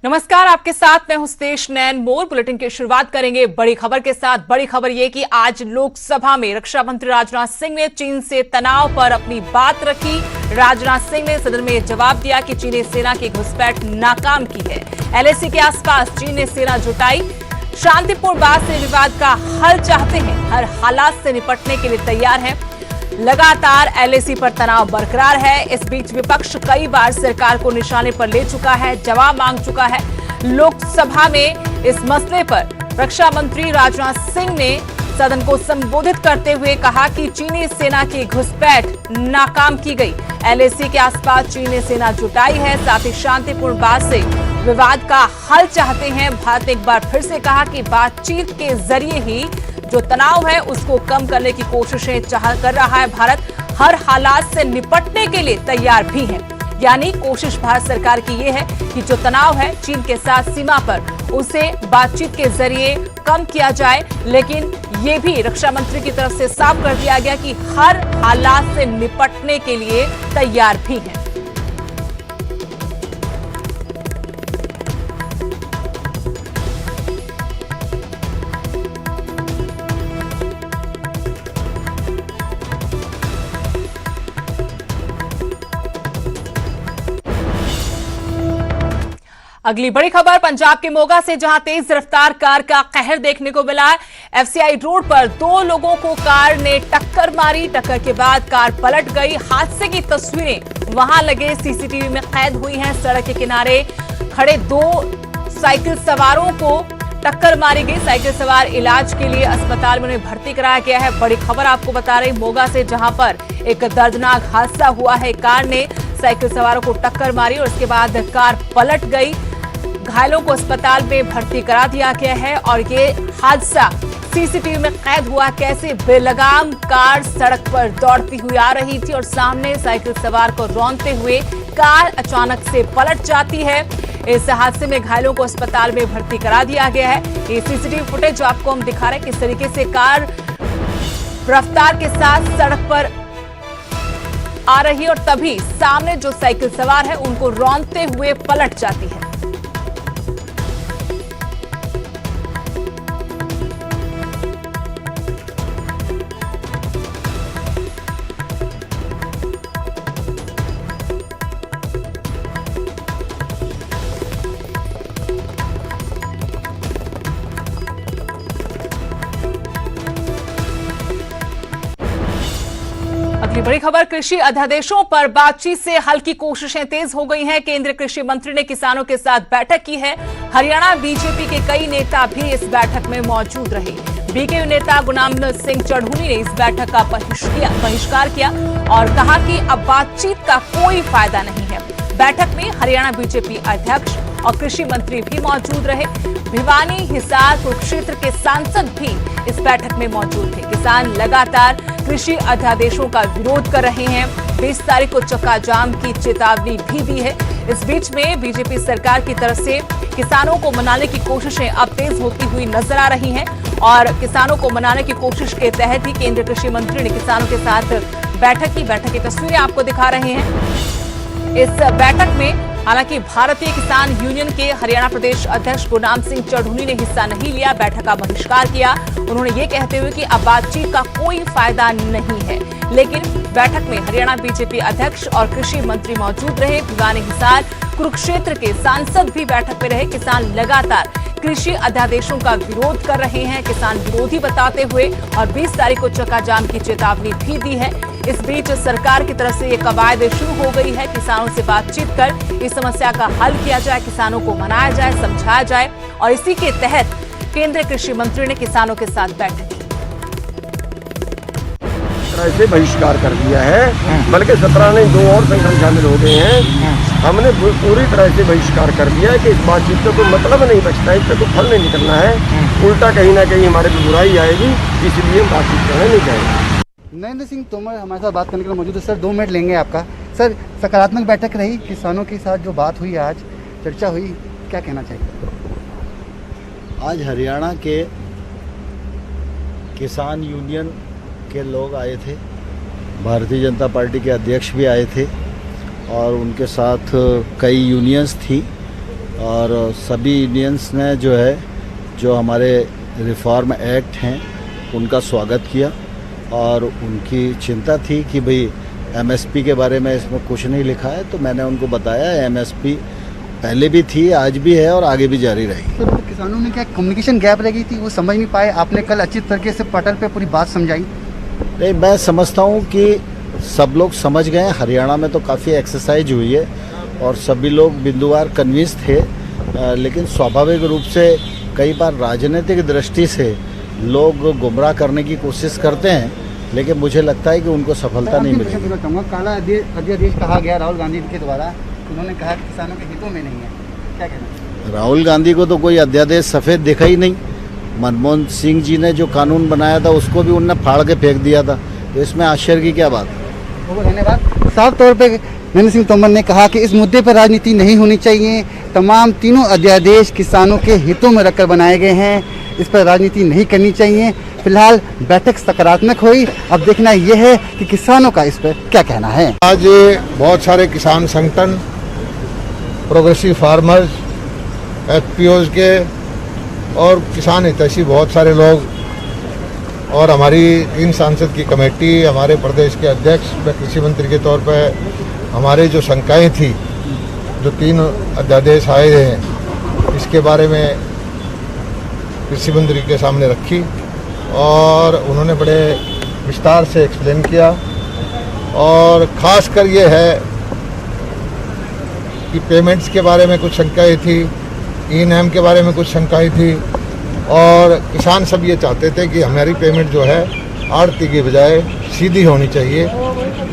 नमस्कार, आपके साथ मैं हूं सुदेश नैन मोर। बुलेटिन की शुरुआत करेंगे बड़ी खबर के साथ। बड़ी खबर यह कि आज लोकसभा में रक्षा मंत्री राजनाथ सिंह ने चीन से तनाव पर अपनी बात रखी। राजनाथ सिंह ने सदन में जवाब दिया कि चीनी सेना की घुसपैठ नाकाम की है। एलएसी के आसपास चीन ने सेना जुटाई। शांतिपूर्ण बात से विवाद का हल चाहते हैं, हर हालात से निपटने के लिए तैयार है। लगातार एलएसी पर तनाव बरकरार है। इस बीच विपक्ष कई बार सरकार को निशाने पर ले चुका है, जवाब मांग चुका है। लोकसभा में इस मसले पर रक्षा मंत्री राजनाथ सिंह ने सदन को संबोधित करते हुए कहा कि चीनी सेना की घुसपैठ नाकाम की गई। एलएसी के आसपास चीन ने सेना जुटाई है, साथ ही शांतिपूर्ण बात से विवाद का हल चाहते हैं। भारत ने एक बार फिर से कहा कि बातचीत के जरिए ही जो तनाव है उसको कम करने की कोशिशें कर रहा है। भारत हर हालात से निपटने के लिए तैयार भी है। यानी कोशिश भारत सरकार की ये है कि जो तनाव है चीन के साथ सीमा पर, उसे बातचीत के जरिए कम किया जाए। लेकिन ये भी रक्षा मंत्री की तरफ से साफ कर दिया गया कि हर हालात से निपटने के लिए तैयार भी है। अगली बड़ी खबर पंजाब के मोगा से, जहां तेज रफ्तार कार का कहर देखने को मिला। एफसीआई रोड पर दो लोगों को कार ने टक्कर मारी। टक्कर के बाद कार पलट गई। हादसे की तस्वीरें वहां लगे सीसीटीवी में कैद हुई हैं। सड़क के किनारे खड़े दो साइकिल सवारों को टक्कर मारी गई। साइकिल सवार इलाज के लिए अस्पताल में उन्हें भर्ती कराया गया है। बड़ी खबर आपको बता रहे मोगा से, जहां पर एक दर्दनाक हादसा हुआ है। कार ने साइकिल सवारों को टक्कर मारी और उसके बाद कार पलट गई। घायलों को अस्पताल में भर्ती करा दिया गया है। और ये हादसा सीसीटीवी में कैद हुआ, कैसे बेलगाम कार सड़क पर दौड़ती हुई आ रही थी और सामने साइकिल सवार को रौंदते हुए कार अचानक से पलट जाती है। इस हादसे में घायलों को अस्पताल में भर्ती करा दिया गया है। ये सीसीटीवी फुटेज आपको हम दिखा रहे हैं किस तरीके से कार रफ्तार के साथ सड़क पर आ रही है और तभी सामने जो साइकिल सवार है उनको रौंदते हुए पलट जाती है। अगली बड़ी खबर, कृषि अध्यादेशों पर बातचीत से हल की कोशिशें तेज हो गई हैं। केंद्रीय कृषि मंत्री ने किसानों के साथ बैठक की है। हरियाणा बीजेपी के कई नेता भी इस बैठक में मौजूद रहे। बीकेयू नेता गुरनाम सिंह चढ़ूनी ने इस बैठक का बहिष्कार किया और कहा कि अब बातचीत का कोई फायदा नहीं है। बैठक में हरियाणा बीजेपी अध्यक्ष और कृषि मंत्री भी मौजूद रहे। भिवानी, हिसार, कुरुक्षेत्र के सांसद भी इस बैठक में मौजूद थे। किसान लगातार कृषि अध्यादेशों का विरोध कर रहे हैं। 20 तारीख को चक्का जाम की चेतावनी भी दी है। इस बीच में बीजेपी सरकार की तरफ से किसानों को मनाने की कोशिशें अब तेज होती हुई नजर आ रही हैं और किसानों को मनाने की कोशिश के तहत ही केंद्रीय कृषि मंत्री ने किसानों के साथ बैठक की तस्वीरें आपको दिखा रहे हैं। इस बैठक में हालांकि भारतीय किसान यूनियन के हरियाणा प्रदेश अध्यक्ष गुरनाम सिंह चढ़ूनी ने हिस्सा नहीं लिया, बैठक का बहिष्कार किया। उन्होंने ये कहते हुए कि अब बातचीत का कोई फायदा नहीं है। लेकिन बैठक में हरियाणा बीजेपी अध्यक्ष और कृषि मंत्री मौजूद रहे। भिवानी, हिसार, कुरुक्षेत्र के सांसद भी बैठक में रहे। किसान लगातार कृषि अध्यादेशों का विरोध कर रहे हैं, किसान विरोधी बताते हुए, और 20 तारीख को चक्का जाम की चेतावनी भी दी है। इस बीच सरकार की तरफ से ये कवायद शुरू हो गई है, किसानों से बातचीत कर इस समस्या का हल किया जाए, किसानों को मनाया जाए, समझाया जाए। और इसी के तहत केंद्रीय कृषि मंत्री ने किसानों के साथ बैठक की। से बहिष्कार कर दिया है, बल्कि 17 नहीं 2 और संगठन शामिल हो गए हैं। हमने पूरी तरह से बहिष्कार कर दिया है कि इस बातचीत का कोई मतलब नहीं बचता है, इसका कोई फल नहीं निकलना है। उल्टा कहीं ना कहीं हमारे पे बुराई आएगी, इसलिए हम बातचीत करने नहीं जाएंगे। नरेंद्र सिंह तोमर हमारे साथ बात करने के लिए मौजूद है। सर 2 मिनट लेंगे आपका। सर, सकारात्मक बैठक रही, किसानों के साथ जो बात हुई, आज चर्चा हुई, क्या कहना चाहिए? आज हरियाणा के किसान यूनियन के लोग आए थे, भारतीय जनता पार्टी के अध्यक्ष भी आए थे और उनके साथ कई यूनियंस थी और सभी यूनियंस ने जो है जो हमारे रिफॉर्म एक्ट हैं उनका स्वागत किया और उनकी चिंता थी कि भाई एमएसपी के बारे में इसमें कुछ नहीं लिखा है, तो मैंने उनको बताया एमएसपी पहले भी थी, आज भी है और आगे भी जारी रहेगी। तो किसानों में क्या कम्युनिकेशन गैप रह गई थी, वो समझ नहीं पाए, आपने कल अच्छी तरीके से पटल पे पूरी बात समझाई? नहीं, मैं समझता हूँ कि सब लोग समझ गए। हरियाणा में तो काफ़ी एक्सरसाइज हुई है और सभी लोग बिंदुवार कन्विंस थे, लेकिन स्वाभाविक रूप से कई बार राजनीतिक दृष्टि से लोग गुमराह करने की कोशिश करते हैं, लेकिन मुझे लगता है कि उनको सफलता नहीं मिलेगी। काला अध्यादेश कहा गया राहुल गांधी के द्वारा, उन्होंने कहा कि किसानों के हितों में नहीं है, क्या कहना? राहुल गांधी को तो कोई अध्यादेश सफ़ेद दिखा ही नहीं। मनमोहन सिंह जी ने जो कानून बनाया था उसको भी उनने फाड़ के फेंक दिया था, तो इसमें आश्चर्य की क्या बात? बहुत धन्यवाद। साफ तौर पे नरेंद्र सिंह तोमर ने कहा कि इस मुद्दे पर राजनीति नहीं होनी चाहिए, तमाम तीनों अध्यादेश किसानों के हितों में रखकर बनाए गए हैं, इस पर राजनीति नहीं करनी चाहिए। फिलहाल बैठक सकारात्मक हुई, अब देखना यह है कि किसानों का इस पर क्या कहना है। आज बहुत सारे किसान संगठन, प्रोग्रेसिव फार्मर्स, एफपीओज के और किसान हितैषी बहुत सारे लोग और हमारी 3 सांसद की कमेटी, हमारे प्रदेश के अध्यक्ष व कृषि मंत्री के तौर पर हमारे जो शंकाएं थी, जो 3 अध्यादेश आए हैं, इसके बारे में कृषि मंत्री के सामने रखी और उन्होंने बड़े विस्तार से एक्सप्लेन किया। और ख़ासकर ये है कि पेमेंट्स के बारे में कुछ शंकाएं थी, ई-नैम के बारे में कुछ शंकाएं थी और किसान सब ये चाहते थे कि हमारी पेमेंट जो है आड़ती की बजाय सीधी होनी चाहिए।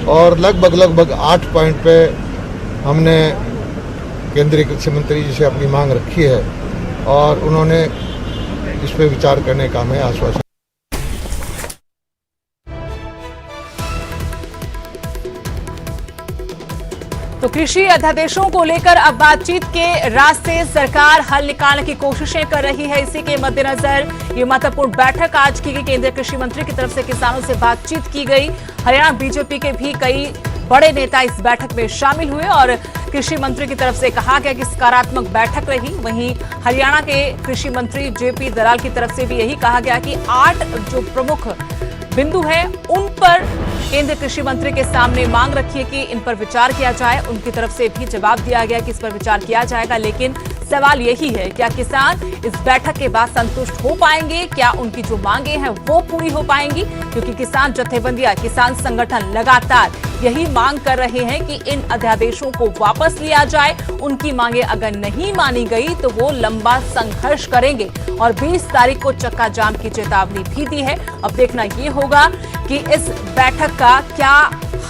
और लगभग 8 पॉइंट पे हमने केंद्रीय कृषि मंत्री जी से अपनी मांग रखी है और उन्होंने इस पर विचार करने का हमें आश्वासन। तो कृषि अध्यादेशों को लेकर अब बातचीत के रास्ते सरकार हल निकालने की कोशिशें कर रही है। इसी के मद्देनजर ये महत्वपूर्ण बैठक आज की गई। केंद्रीय कृषि मंत्री की तरफ से किसानों से बातचीत की गई। हरियाणा बीजेपी के भी कई बड़े नेता इस बैठक में शामिल हुए और कृषि मंत्री की तरफ से कहा गया कि सकारात्मक बैठक रही। वहीं हरियाणा के कृषि मंत्री जेपी दलाल की तरफ से भी यही कहा गया कि 8 जो प्रमुख बिंदु है उन पर केंद्रीय कृषि मंत्री के सामने मांग रखी है कि इन पर विचार किया जाए। उनकी तरफ से भी जवाब दिया गया कि इस पर विचार किया जाएगा, लेकिन सवाल यही है क्या किसान इस बैठक के बाद संतुष्ट हो पाएंगे, क्या उनकी जो मांगे हैं वो पूरी हो पाएंगी? क्योंकि किसान जथेबंदियां, किसान संगठन लगातार यही मांग कर रहे हैं कि इन अध्यादेशों को वापस लिया जाए। उनकी मांगे अगर नहीं मानी गई तो वो लंबा संघर्ष करेंगे और 20 तारीख को चक्का जाम की चेतावनी भी दी है। अब देखना ये होगा कि इस बैठक का क्या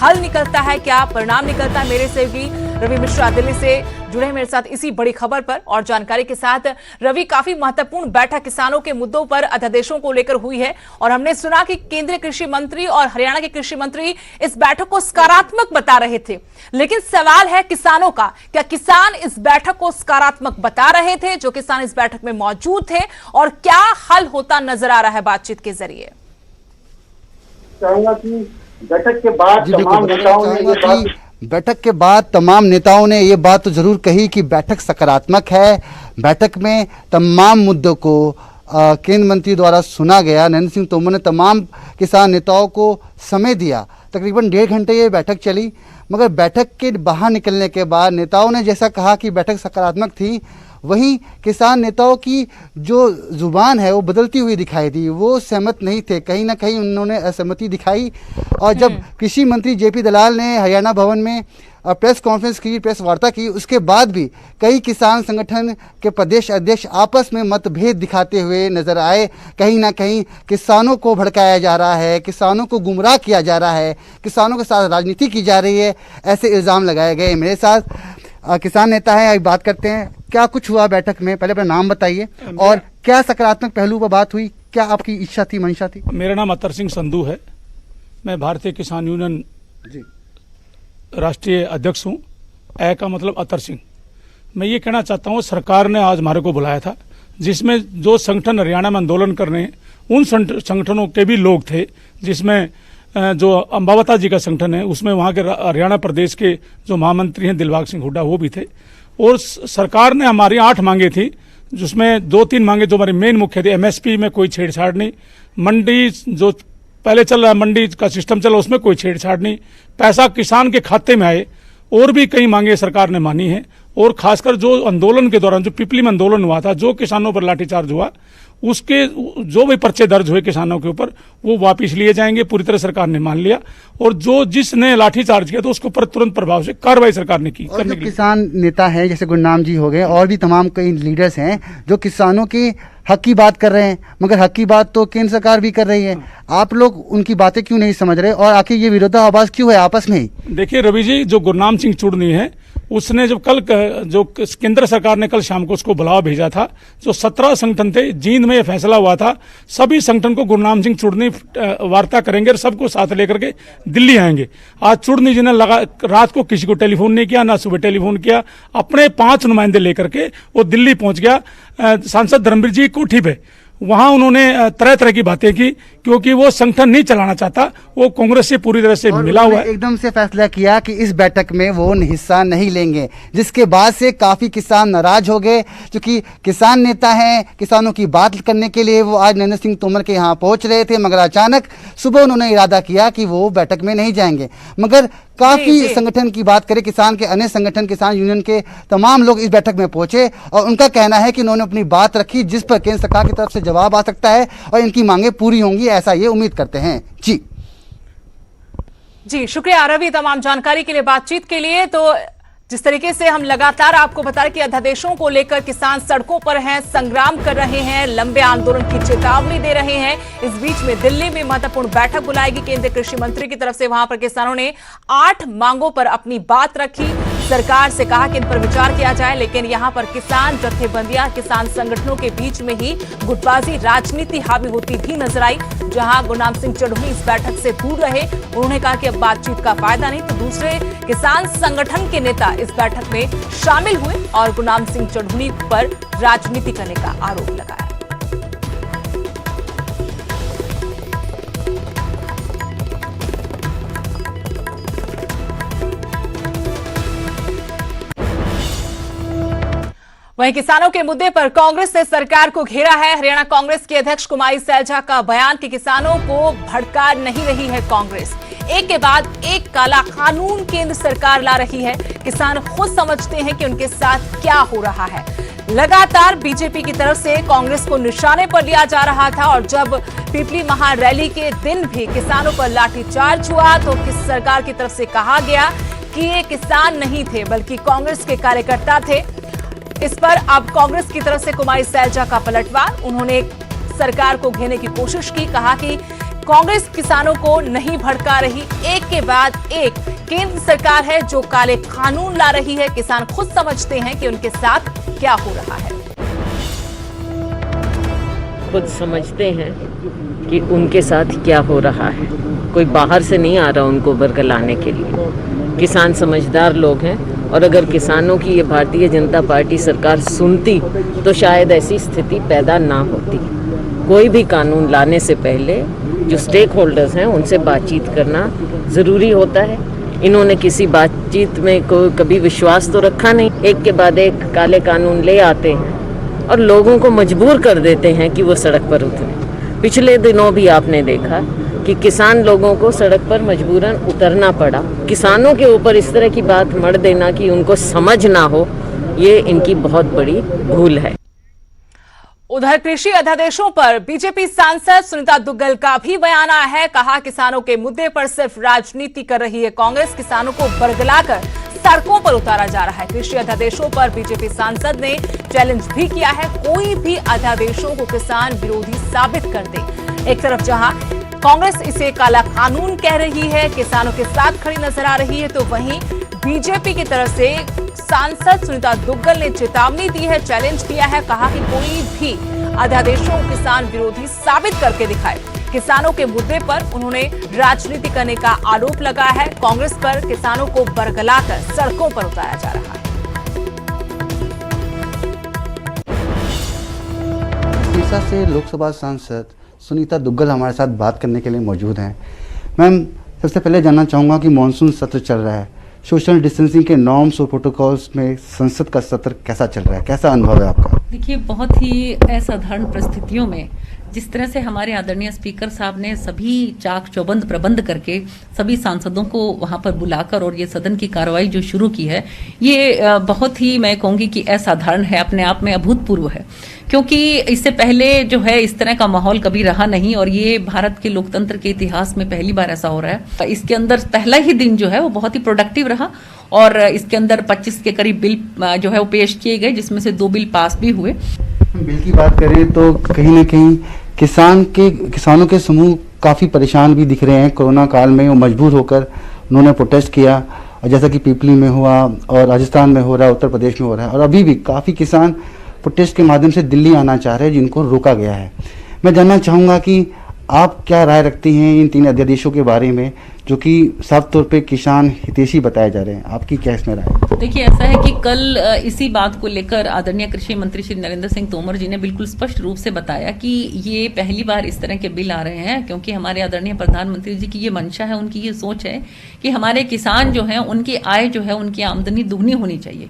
हल निकलता है, क्या परिणाम निकलता है। मेरे सहयोगी रवि मिश्रा दिल्ली से जुड़े हैं मेरे साथ इसी बड़ी खबर पर और जानकारी के साथ। रवि, काफी महत्वपूर्ण बैठक किसानों के मुद्दों पर, अध्यादेशों को लेकर हुई है और हमने सुना कि केंद्रीय कृषि मंत्री और हरियाणा के कृषि मंत्री इस बैठक को सकारात्मक बता रहे थे, लेकिन सवाल है किसानों का, क्या किसान इस बैठक को सकारात्मक बता रहे थे, जो किसान इस बैठक में मौजूद थे, और क्या हल होता नजर आ रहा है बातचीत के जरिए? चाहूंगा कि बैठक के बाद तमाम नेताओं ने ये बात बैठक के बाद तमाम नेताओं ने ये बात तो जरूर कही कि बैठक सकारात्मक है। बैठक में तमाम मुद्दों को केंद्र मंत्री द्वारा सुना गया। नरेंद्र सिंह तोमर ने तमाम किसान नेताओं को समय दिया। तकरीबन 1.5 घंटे ये बैठक चली, मगर बैठक के बाहर निकलने के बाद नेताओं ने जैसा कहा कि बैठक सकारात्मक थी, वहीं किसान नेताओं की जो जुबान है वो बदलती हुई दिखाई दी। वो सहमत नहीं थे, कहीं ना कहीं उन्होंने असहमति दिखाई। और जब कृषि मंत्री जेपी दलाल ने हरियाणा भवन में प्रेस कॉन्फ्रेंस की, प्रेस वार्ता की, उसके बाद भी कई किसान संगठन के प्रदेश अध्यक्ष आपस में मतभेद दिखाते हुए नजर आए। कहीं ना कहीं किसानों को भड़काया जा रहा है, किसानों को गुमराह किया जा रहा है, किसानों के साथ राजनीति की जा रही है, ऐसे इल्ज़ाम लगाए गए। मेरे साथ किसान नेता है, अभी बात करते हैं क्या कुछ हुआ बैठक में। पहले अपना नाम बताइए और क्या सकारात्मक पहलू पर बात हुई, क्या आपकी इच्छा थी, मंशा थी? मेरा नाम अतर सिंह संधू है, मैं भारतीय किसान यूनियन राष्ट्रीय अध्यक्ष हूँ। ए का मतलब अतर सिंह। मैं ये कहना चाहता हूँ, सरकार ने आज हमारे को बुलाया था, जिसमें जो संगठन हरियाणा में आंदोलन कर रहे हैं उन संगठनों के भी लोग थे, जिसमें जो अंबावता जी का संगठन है उसमें वहाँ के हरियाणा प्रदेश के जो महामंत्री हैं दिलबाग सिंह हुड्डा वो भी थे। और सरकार ने हमारी 8 मांगे थी, जिसमें 2-3 मांगे जो हमारी मेन मुख्य थी। एमएसपी में कोई छेड़छाड़ नहीं, मंडी जो पहले चल रहा है मंडी का सिस्टम चला उसमें कोई छेड़छाड़ नहीं, पैसा किसान के खाते में आए, और भी कई मांगे सरकार ने मानी है। और खासकर जो आंदोलन के दौरान जो पिपली में आंदोलन हुआ था, जो किसानों पर लाठीचार्ज हुआ, उसके जो भी पर्चे दर्ज हुए किसानों के ऊपर वो वापस लिए जाएंगे, पूरी तरह सरकार ने मान लिया। और जो जिसने लाठीचार्ज किया तो उसके ऊपर तुरंत प्रभाव से कार्रवाई सरकार ने की। और जो किसान नेता हैं जैसे गुरनाम जी हो गए और भी तमाम कई लीडर्स हैं जो किसानों की हक की बात कर रहे हैं, मगर हक की बात तो केंद्र सरकार भी कर रही है। आप लोग उनकी बातें क्यों नहीं समझ रहे और आखिर ये विरोधाभास क्यों है आपस में ही? देखिए रवि जी, जो गुरनाम सिंह चुड़नी है उसने जब कल जो केंद्र सरकार ने कल शाम को उसको बुलावा भेजा था, जो 17 संगठन थे, जींद में यह फैसला हुआ था सभी संगठन को गुरनाम सिंह चुड़नी वार्ता करेंगे और सबको साथ लेकर के दिल्ली आएंगे। आज चुड़नी जी ने रात को किसी को टेलीफोन नहीं किया, ना सुबह टेलीफोन किया, अपने 5 नुमाइंदे लेकर के वो दिल्ली पहुंच गया सांसद धर्मवीर जी की कोठी पे। वहां उन्होंने तरह तरह की बातें की, क्योंकि वो संगठन नहीं चलाना चाहता, वो कांग्रेस से पूरी तरह से मिला हुआ है। एकदम से फैसला किया कि इस बैठक में वो हिस्सा नहीं लेंगे, जिसके बाद से काफी किसान नाराज हो गए, क्योंकि किसान नेता हैं, किसानों की बात करने के लिए वो आज नरेंद्र सिंह तोमर के यहाँ पहुंच रहे थे, मगर अचानक सुबह उन्होंने इरादा किया कि वो बैठक में नहीं जाएंगे। मगर काफी संगठन की बात करें, किसान के अन्य संगठन, किसान यूनियन के तमाम लोग इस बैठक में पहुंचे और उनका कहना है कि उन्होंने अपनी बात रखी, जिस पर केंद्र सरकार की तरफ से जवाब आ सकता है और इनकी मांगे पूरी होंगी, ऐसा ये उम्मीद करते हैं। जी शुक्रिया रवि तमाम जानकारी के लिए, बातचीत के लिए। तो जिस तरीके से हम लगातार आपको बता रहे कि अध्यादेशों को लेकर किसान सड़कों पर हैं, संग्राम कर रहे हैं, लंबे आंदोलन की चेतावनी दे रहे हैं। इस बीच में दिल्ली में महत्वपूर्ण बैठक बुलाएगी केंद्रीय कृषि मंत्री की तरफ से। वहां पर किसानों ने 8 मांगों पर अपनी बात रखी, सरकार से कहा कि इन पर विचार किया जाए, लेकिन यहां पर किसान जत्थेबंदियां, किसान संगठनों के बीच में ही गुटबाजी राजनीति हावी होती भी नजर आई। जहां गुरनाम सिंह चढ़नी इस बैठक से दूर रहे, उन्होंने कहा कि अब बातचीत का फायदा नहीं, तो दूसरे किसान संगठन के नेता इस बैठक में शामिल हुए और गुरनाम सिंह चढ़नी पर राजनीति करने का आरोप लगाया। वहीं किसानों के मुद्दे पर कांग्रेस ने सरकार को घेरा है। हरियाणा कांग्रेस के अध्यक्ष कुमारी सैलजा का बयान कि किसानों को भड़का नहीं रही है कांग्रेस, एक के बाद एक काला कानून केंद्र सरकार ला रही है। किसान खुद समझते हैं कि उनके साथ क्या हो रहा है। लगातार बीजेपी की तरफ से कांग्रेस को निशाने पर लिया जा रहा था और जब पिपली महारैली के दिन भी किसानों पर लाठीचार्ज हुआ तो किस सरकार की तरफ से कहा गया कि ये किसान नहीं थे बल्कि कांग्रेस के कार्यकर्ता थे। इस पर अब कांग्रेस की तरफ से कुमारी सैलजा का पलटवार, उन्होंने सरकार को घेरने की कोशिश की, कहा कि कांग्रेस किसानों को नहीं भड़का रही, एक के बाद एक केंद्र सरकार है जो काले कानून ला रही है। किसान खुद समझते हैं कि उनके साथ क्या हो रहा है। खुद समझते हैं कि उनके साथ क्या हो रहा है, कोई बाहर से नहीं आ रहा उनको बरगलाने के लिए। किसान समझदार लोग हैं और अगर किसानों की ये भारतीय जनता पार्टी सरकार सुनती तो शायद ऐसी स्थिति पैदा ना होती। कोई भी कानून लाने से पहले जो स्टेक होल्डर्स हैं उनसे बातचीत करना ज़रूरी होता है। इन्होंने किसी बातचीत में कभी विश्वास तो रखा नहीं, एक के बाद एक काले कानून ले आते हैं और लोगों को मजबूर कर देते हैं कि वो सड़क पर उतरें। पिछले दिनों भी आपने देखा कि किसान लोगों को सड़क पर मजबूरन उतरना पड़ा। किसानों के ऊपर इस तरह की बात मढ़ देना कि उनको समझ ना हो, ये इनकी बहुत बड़ी भूल है। उधर कृषि अध्यादेशों पर बीजेपी सांसद सुनीता दुग्गल का भी बयान आया है। कहा किसानों के मुद्दे पर सिर्फ राजनीति कर रही है कांग्रेस, किसानों को बरगलाकर सड़कों पर उतारा जा रहा है। कृषि अध्यादेशों पर बीजेपी सांसद ने चैलेंज भी किया है, कोई भी अध्यादेशों को किसान विरोधी साबित कर दे। एक तरफ जहां कांग्रेस इसे काला कानून कह रही है, किसानों के साथ खड़ी नजर आ रही है, तो वहीं बीजेपी की तरफ से सांसद सुनीता दुग्गल ने चेतावनी दी है, चैलेंज किया है, कहा कि कोई भी अध्यादेशों को किसान विरोधी साबित करके दिखाए। किसानों के मुद्दे पर उन्होंने राजनीति करने का आरोप लगाया है। कांग्रेस पर किसानों को बरगलाकर सड़कों पर उतारा जा रहा है। सिरसा से लोकसभा सांसद सुनीता दुग्गल हमारे साथ बात करने के लिए मौजूद हैं। मैम, सबसे पहले जानना चाहूँगा कि मानसून सत्र चल रहा है, सोशल डिस्टेंसिंग के नॉर्म्स और प्रोटोकॉल्स में संसद का सत्र कैसा चल रहा है, कैसा अनुभव है आपका? देखिए, बहुत ही असाधारण परिस्थितियों में जिस तरह से हमारे आदरणीय स्पीकर साहब ने सभी चाक चौबंद प्रबंध करके सभी सांसदों को वहां पर बुलाकर और ये सदन की कार्रवाई जो शुरू की है, ये बहुत ही, मैं कहूंगी कि असाधारण है, अपने आप में अभूतपूर्व है, क्योंकि इससे पहले जो है इस तरह का माहौल कभी रहा नहीं और ये भारत के लोकतंत्र के इतिहास में पहली बार ऐसा हो रहा है। इसके अंदर पहला ही दिन जो है वो बहुत ही प्रोडक्टिव रहा और इसके अंदर 25 के करीब बिल जो है वो पेश किए गए, जिसमें से 2 बिल पास भी हुए। बिल की बात करें तो कहीं ना कहीं किसानों के समूह काफ़ी परेशान भी दिख रहे हैं। कोरोना काल में वो मजबूर होकर उन्होंने प्रोटेस्ट किया, और जैसा कि पिपली में हुआ और राजस्थान में हो रहा है, उत्तर प्रदेश में हो रहा है, और अभी भी काफ़ी किसान प्रोटेस्ट के माध्यम से दिल्ली आना चाह रहे हैं, जिनको रोका गया है। मैं जानना चाहूँगा कि आप क्या राय रखती हैं इन 3 अध्यादेशों के बारे में, जो कि साफ तौर पे किसान हितैषी बताए जा रहे हैं? आपकी क्या इसमें राय? देखिए, ऐसा है कि कल इसी बात को लेकर आदरणीय कृषि मंत्री श्री नरेंद्र सिंह तोमर जी ने बिल्कुल स्पष्ट रूप से बताया कि ये पहली बार इस तरह के बिल आ रहे हैं, क्योंकि हमारे आदरणीय प्रधानमंत्री जी की ये मंशा है, उनकी ये सोच है कि हमारे किसान जो हैं उनकी आय जो है, उनकी आमदनी दुगनी होनी चाहिए।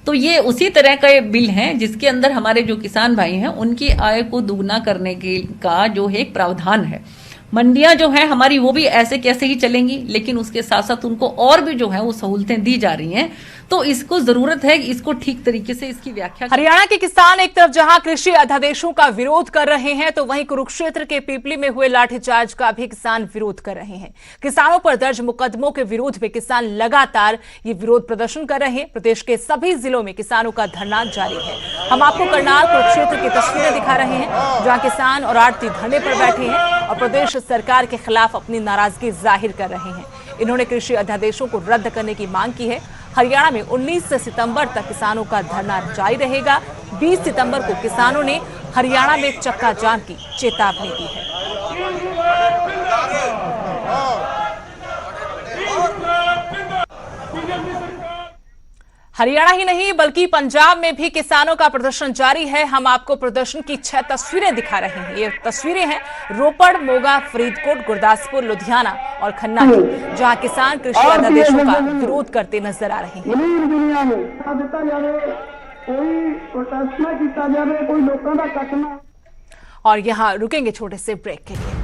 तो ये उसी तरह के बिल हैं जिसके अंदर हमारे जो किसान भाई हैं उनकी आय को दुगना करने का जो है एक प्रावधान है। मंडियां जो है हमारी वो भी ऐसे कैसे ही चलेंगी, लेकिन उसके साथ साथ उनको और भी जो है वो सहूलतें दी जा रही हैं। तो इसको जरूरत है कि इसको ठीक तरीके से इसकी व्याख्या। हरियाणा के किसान एक तरफ जहां कृषि अध्यादेशों का विरोध कर रहे हैं, तो वहीं कुरुक्षेत्र के पीपली में हुए लाठीचार्ज का भी किसान विरोध कर रहे हैं। किसानों पर दर्ज मुकदमों के विरोध में किसान लगातार ये विरोध प्रदर्शन कर रहे हैं। प्रदेश के सभी जिलों में किसानों का धरना जारी है। हम आपको करनाल कुरुक्षेत्र की तस्वीरें दिखा रहे हैं, जहां किसान और आड़ती धरने पर बैठे हैं और प्रदेश सरकार के खिलाफ अपनी नाराजगी जाहिर कर रहे हैं। इन्होंने कृषि अध्यादेशों को रद्द करने की मांग की है। हरियाणा में 19 सितंबर तक किसानों का धरना जारी रहेगा। 20 सितंबर को किसानों ने हरियाणा में चक्का जाम की चेतावनी दी है। हरियाणा ही नहीं बल्कि पंजाब में भी किसानों का प्रदर्शन जारी है। हम आपको प्रदर्शन की 6 तस्वीरें दिखा रहे हैं। ये तस्वीरें हैं रोपड़, मोगा, फरीदकोट, गुरदासपुर, लुधियाना और खन्ना की, जहां किसान कृषि अध्यादेशों का विरोध करते नजर आ रहे हैं। और यहाँ रुकेंगे छोटे से ब्रेक के लिए।